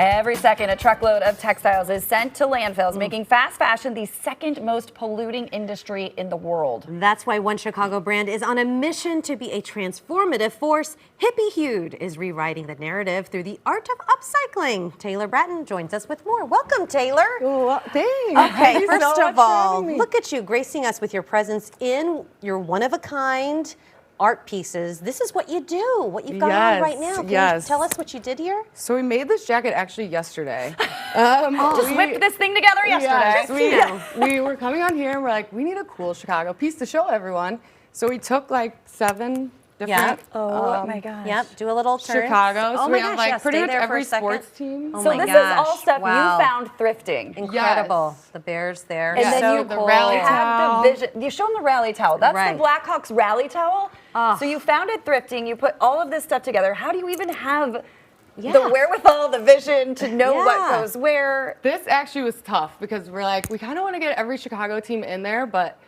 Every second, a truckload of textiles is sent to landfills, making fast fashion the second most polluting industry in the world. That's why One Chicago brand is on a mission to be a transformative force. Hippie Hued is rewriting the narrative through the art of upcycling. Taylor Bratton joins us with more. Welcome, Taylor. Well, thanks. Okay, Thank you first so of much for all, having me. look at you gracing us with your presence in your one-of-a-kind art pieces. This is what you do, what you've got on right now. Can you tell us what you did here? So we made this jacket actually yesterday. Just whipped this thing together yesterday. We were coming on here and we're like, we need a cool Chicago piece to show everyone. So we took like 7 different Oh my gosh. Yep, do a little turn. Chicago. Oh So my we have gosh, like yeah, pretty stay much there for every a second. sports team. Oh So my this gosh, is all stuff wow. you found thrifting. Incredible. The bears there. And then So you the rally have the vision. You show them the rally towel. That's Right. the Blackhawks rally towel. So you found it thrifting. You put all of this stuff together. How do you even have the wherewithal, the vision to know what goes where? This actually was tough because we're like, we kind of want to get every Chicago team in there, but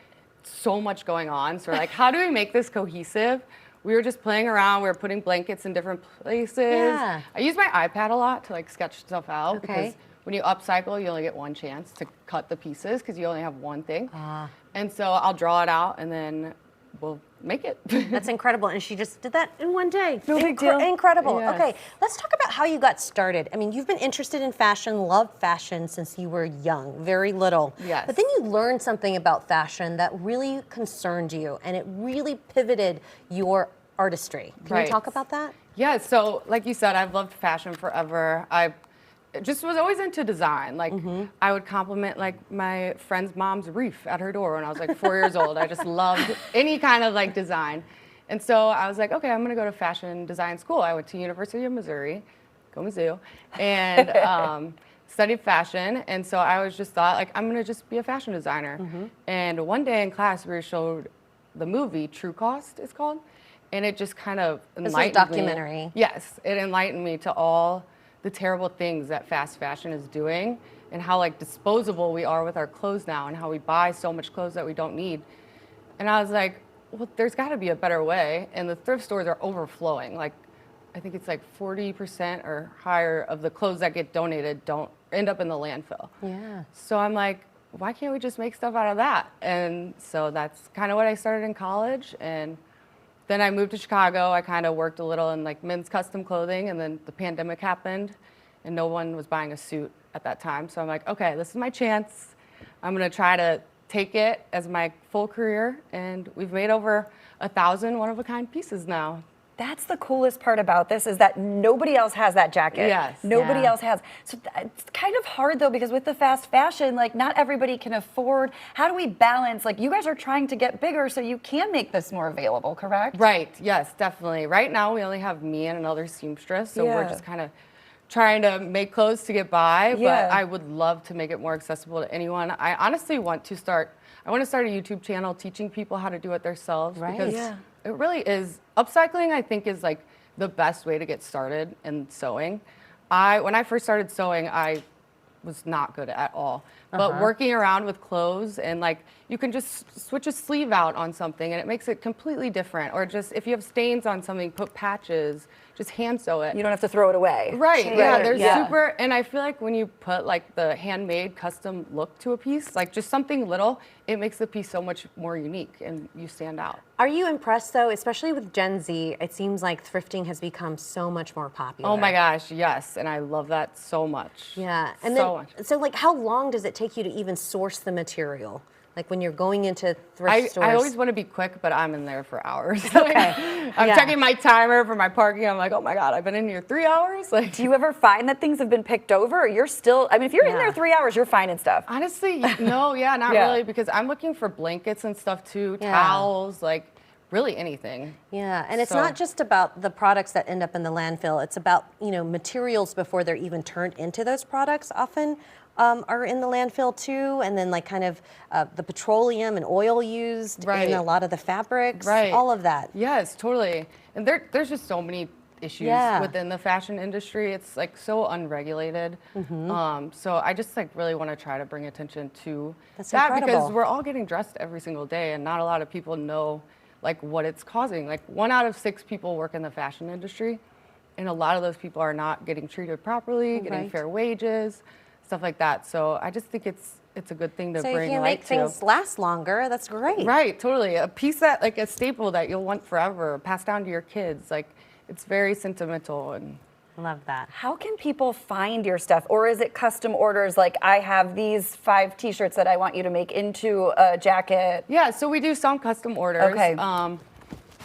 so much going on. So we're like, how do we make this cohesive? We were just playing around. We were putting blankets in different places. Yeah. I use my iPad a lot to like sketch stuff out Okay. because when you upcycle, you only get one chance to cut the pieces because you only have one thing. And so I'll draw it out and then we'll make it. That's incredible. And she just did that in one day. No big deal. Incredible. Yes. Okay, let's talk about how you got started. I mean, you've been interested in fashion, loved fashion since you were young, very little. Yes. But then you learned something about fashion that really concerned you and it really pivoted your artistry. Can you Right. talk about that? Yeah, so like you said, I've loved fashion forever. I just was always into design. Like I would compliment like my friend's mom's reef at her door when I was like 4 years old. I just loved any kind of like design. And so I was like, okay, I'm gonna go to fashion design school. I went to University of Missouri, go Mizzou, and studied fashion. And so I was just thought like, I'm gonna just be a fashion designer. And one day in class, we were showed the movie True Cost, it's called. And it just kind of enlightened This is a documentary. me. Yes, it enlightened me to all the terrible things that fast fashion is doing and how like disposable we are with our clothes now and how we buy so much clothes that we don't need. And I was like, well, there's got to be a better way. And the thrift stores are overflowing. Like, I think it's like 40% or higher of the clothes that get donated don't end up in the landfill. Yeah. So I'm like, why can't we just make stuff out of that? And so that's kind of what I started in college. And then I moved to Chicago. I kind of worked a little in like men's custom clothing, and then the pandemic happened, and no one was buying a suit at that time. So I'm like, okay, this is my chance. I'm gonna try to take it as my full career, and we've made over 1,000 one-of-a-kind pieces now. That's the coolest part about this is that nobody else has that jacket. Yes. Nobody Yeah. else has. So it's kind of hard though because with the fast fashion, like not everybody can afford. How do we balance? Like you guys are trying to get bigger so you can make this more available, correct? Right, yes, definitely. Right now we only have me and another seamstress, so we're Yeah. just kind of trying to make clothes to get by, Yeah. but I would love to make it more accessible to anyone. I honestly want to start a YouTube channel teaching people how to do it themselves Right. because Yeah. it really is, upcycling I think is like the best way to get started in sewing. When I first started sewing, I was not good at all. But working around with clothes and like you can just switch a sleeve out on something and it makes it completely different. Or just if you have stains on something, put patches, just hand sew it. You don't have to throw it away. Right, yeah, Right, they're yeah. super, and I feel like when you put like the handmade custom look to a piece, like just something little, it makes the piece so much more unique and you stand out. Are you impressed though, especially with Gen Z? It seems like thrifting has become so much more popular. Oh my gosh, yes, and I love that so much. Yeah, and so then much. so like how long does it take you to even source the material? Like when you're going into thrift stores? I always want to be quick, but I'm in there for hours. Okay. I'm Yeah. checking my timer for my parking. I'm like, oh my God, I've been in here 3 hours. Like, Do you ever find that things have been picked over or you're still, I mean, if you're in Yeah. there 3 hours, you're finding stuff. honestly, no, yeah, not Yeah. really, because I'm looking for blankets and stuff too, Yeah. towels, like really anything. Yeah, and it's So- not just about the products that end up in the landfill. It's about, you know, materials before they're even turned into those products often are in the landfill too, and then like kind of the petroleum and oil used Right. in a lot of the fabrics, Right. all of that. Yes, totally. And there's just so many issues Yeah. within the fashion industry. It's like so unregulated. So I just like really want to try to bring attention to That's that incredible. because we're all getting dressed every single day and not a lot of people know like what it's causing. Like 1 out of 6 people work in the fashion industry. and a lot of those people are not getting treated properly, getting Right. fair wages, stuff like that. So I just think it's a good thing to So bring if you light make to. things last longer, that's great. Right, totally. A piece that, like a staple that you'll want forever, passed down to your kids. Like, it's very sentimental. And Love that. How can people find your stuff? Or is it custom orders like I have these 5 t-shirts that I want you to make into a jacket? yeah, so we do some custom orders. Okay.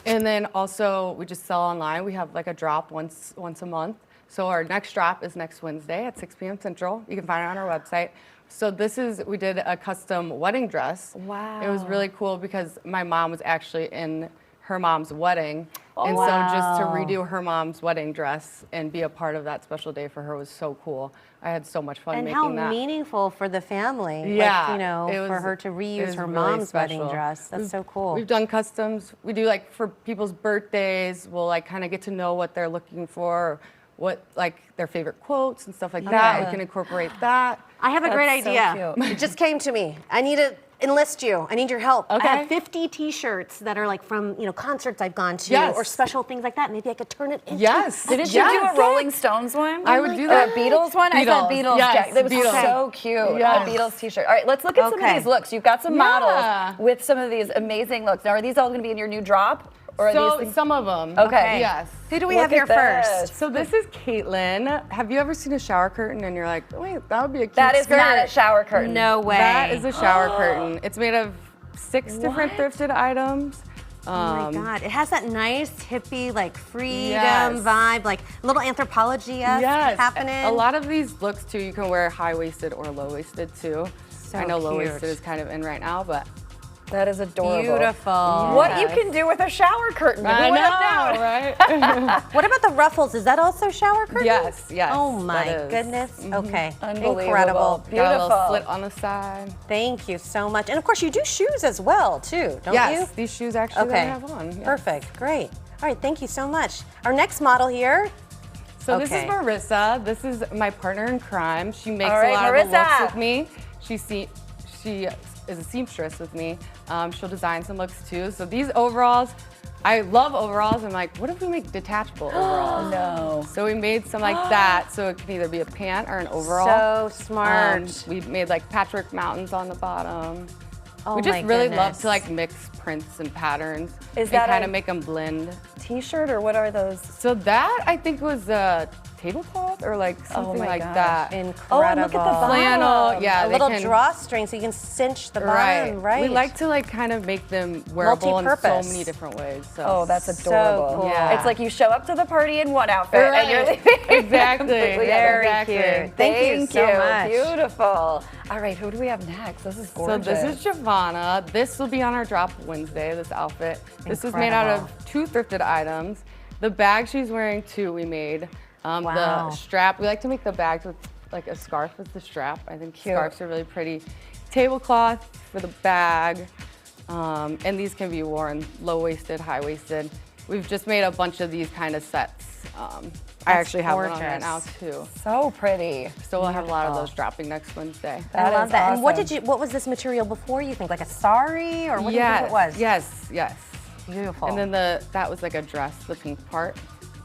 And then also we just sell online. We have like a drop once a month. So our next drop is next Wednesday at 6 p.m. Central. You can find it on our website. So we did a custom wedding dress. Wow. It was really cool because my mom was actually in her mom's wedding. And wow. so just to redo her mom's wedding dress and be a part of that special day for her was so cool. I had so much fun And making how that. meaningful for the family. Yeah, Like, you know, it for was- her to it reuse was her really mom's wedding special. dress. That's so cool. We've done customs. We do like for people's birthdays, we'll like kind of get to know what they're looking for, what like their favorite quotes and stuff like that. We can incorporate that. I have a great That's so idea. cute. It just came to me. I need to enlist you. I need your help. Okay. I have 50 T-shirts that are like from, concerts I've gone to Yes. or special things like that. Maybe I could turn it into Yes. Didn't you do Yes. a Rolling Stones one? I would do Or that. a Beatles one? I saw Beatles. Beatles. Yes, jacket. That was Beatles. so cute. Yes. A Beatles t-shirt. All right, let's look at some of Okay. these looks. You've got some Yeah. models with some of these amazing looks. Now, are these all going to be in your new drop? Or are So these things? some of them. Okay. Yes. Who do we Look have here at this. first? So this is Caitlin. Have you ever seen a shower curtain and you're like, wait, that would be a cute That is skirt. not a shower curtain. No way. That is a shower curtain. It's made of 6 different thrifted items. Oh my God. It has that nice hippie, like freedom Yes. vibe, like a little anthropology-esque Yes. happening. A lot of these looks too, you can wear high-waisted or low-waisted too. So I know cute. low-waisted is kind of in right now, but That is adorable. Beautiful. What you Yes. can do with a shower curtain. Who I would have know, known? right? What about the ruffles? Is that also shower curtain? Yes, yes, Oh my that is. goodness. Okay. Unbelievable. Incredible. Got a little Beautiful. slit on the side. Thank you so much. And of course, you do shoes as well, too, don't Yes, you? these shoes actually that I have on. yes. Perfect. Great. All right. Thank you so much. Our next model here. So this is Okay. Marissa. This is my partner in crime. She makes All right, a lot of the Marissa. looks with me. She is a seamstress with me. She'll design some looks too. So these overalls, I love overalls. I'm like, what if we make detachable overalls? No. So we made some like that, so it can either be a pant or an overall. So smart. We made like Patrick Mountains on the bottom. Oh we just my really love goodness. to like mix prints and patterns Is and that kind a- of make them blend. T-shirt or what are those? So that I think was a tablecloth or like something my like gosh. that. Incredible. Oh, and look at the bottom. Flannel, yeah, A they little can- drawstring so you can cinch the Right. bottom, right? We like to like kind of make them wearable in so Multi-purpose. many different ways. So. Oh, that's So adorable. cool. Yeah. It's like you show up to the party in one outfit and you're Right. leaving Exactly. completely Very other. cute. Thank you so much. Beautiful. All right, who do we have next? This is So gorgeous. this is Giovanna. This will be on our drop Wednesday, this outfit. This is made out Incredible. of 2 thrifted items. The bag she's wearing too, we made. Wow. The strap, we like to make the bags with like a scarf with the strap. I think scarves are really pretty. Tablecloth for the bag. And these can be worn low-waisted, high-waisted. We've just made a bunch of these kind of sets. I actually have one on right now too. so pretty. So we'll have a lot of those dropping next Wednesday. I That love is that. And what awesome. did what was this material before you think? Like a sari or what do you think it was? Yes, yes. Beautiful. And then that was like a dress, the pink part.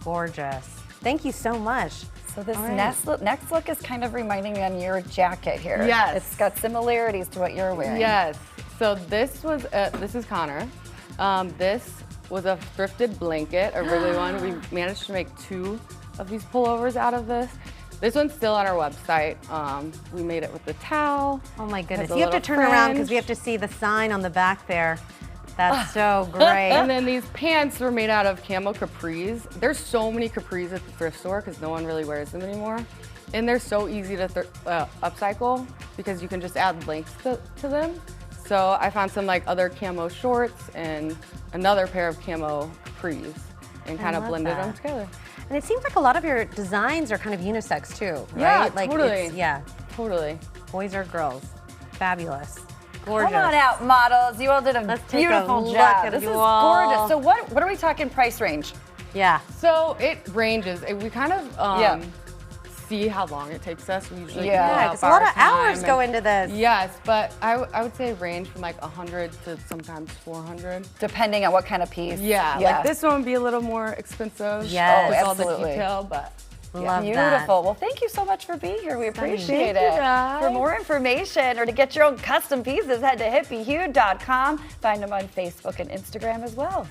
Gorgeous. Thank you so much. So this All right. next look is kind of reminding me on your jacket here. Yes. It's got similarities to what you're wearing. Yes. So this is Connor. This was a thrifted blanket, a Wrigley one. We managed to make 2 of these pullovers out of this. This one's still on our website. We made it with the towel. Oh my goodness. a You have to little turn around because fringe. we have to see the sign on the back there. That's so great. And then these pants were made out of camo capris. There's so many capris at the thrift store because no one really wears them anymore. And they're so easy to upcycle because you can just add lengths to them. So I found some like other camo shorts and another pair of camo capris and kind of love blended them that. together. And it seems like a lot of your designs are kind of unisex too, Yeah, right? Like totally. yeah, Totally. boys or girls. Fabulous. Gorgeous. Come on out, models. You all did a Let's take a beautiful look job. at This is you all. gorgeous. So what are we talking price range? Yeah. So it ranges. We kind of see how long it takes us. We usually Yeah. do Yeah, up because a lot our of hours time go and- into this. Yes, but I would say range from like 100 to sometimes 400. Depending on what kind of piece. Yeah, like this one would be a little more expensive. Yes. with all the Absolutely. detail, but Love Beautiful. that. Well, thank you so much for being here. We appreciate Thank you, it. guys. For more information or to get your own custom pieces, head to hippiehue.com. Find them on Facebook and Instagram as well.